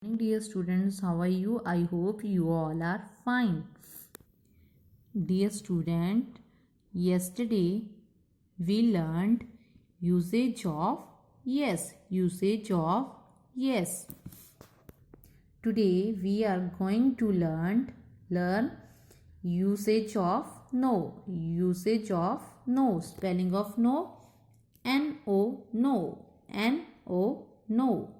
Dear students, how are you? I hope you all are fine. Dear student, yesterday we learned usage of yes. Usage of yes. Today we are going to learn usage of no. Usage of no. Spelling of no. N-O, no. N-O, no.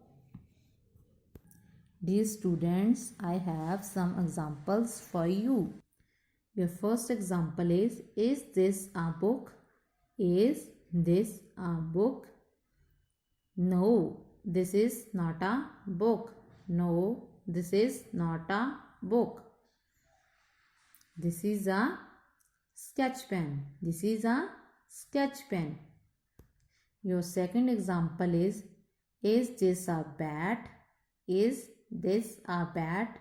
Dear students, I have some examples for you. Your first example is this a book? Is this a book? No, this is not a book. No, this is not a book. This is a sketch pen. This is a sketch pen. Your second example is this a bat? Is this a bat?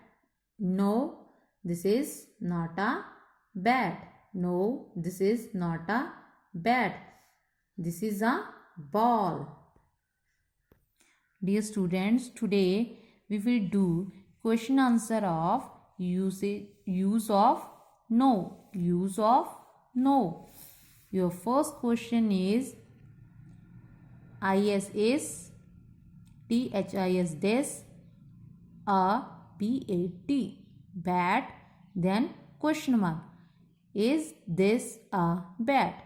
No, this is not a bat. No, this is not a bat. This is a ball. Dear students, today we will do question answer of use of no. Use of no. Your first question is is this this a bat bat, then question mark. Is this a bat?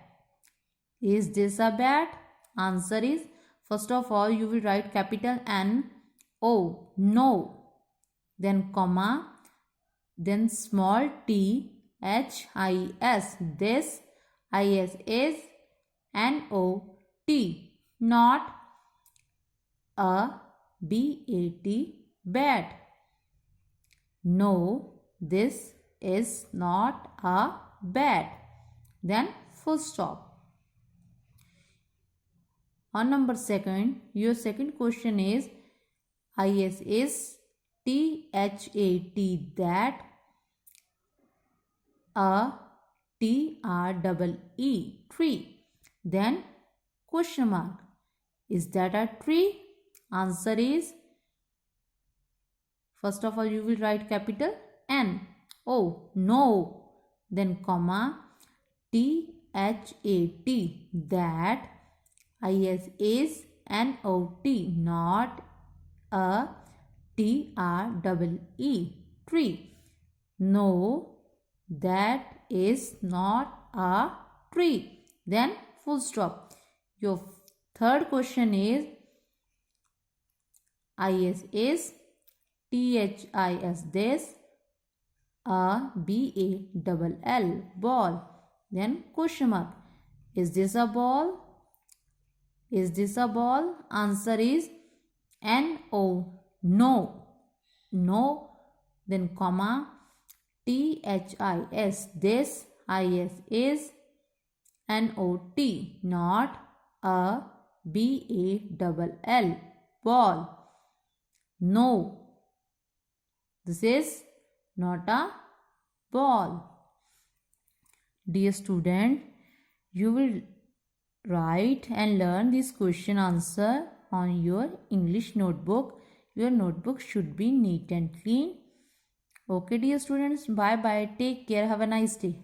Is this a bat? Answer is, first of all you will write capital N O, no, then comma, then small t h I s, this, is N O T, not a bat, bat. No, this is not a bat. Then full stop. On number second, your second question is is that, that, a tree, tree, then question mark. Is that a tree? Answer is, first of all you will write capital N O, no, then comma, that, that, is N O T, not a tree. No, that is not a tree. Then full stop. Your third question is is this this, a ball, ball, then question mark. Is this a ball? Is this a ball? Answer is no, no, no, then comma, this this, is not, not a ball, ball. No, this is not a ball. Dear student, you will write and learn this question answer on your English notebook. Your notebook should be neat and clean. Okay dear students, bye bye, take care, have a nice day.